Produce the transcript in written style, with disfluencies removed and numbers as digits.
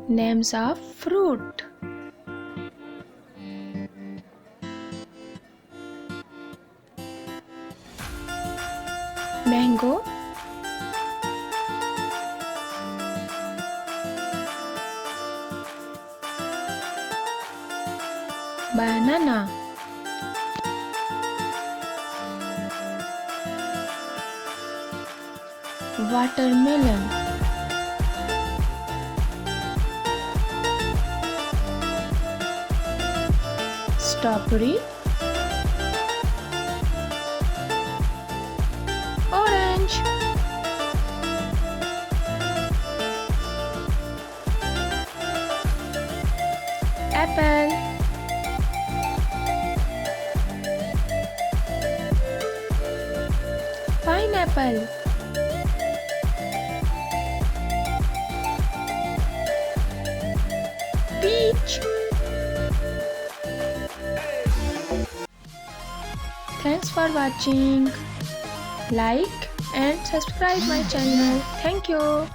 Names of fruit: mango, banana, watermelon, strawberry, orange, apple, pineapple, peach. Thanks for watching. Like and subscribe my channel. Thank you.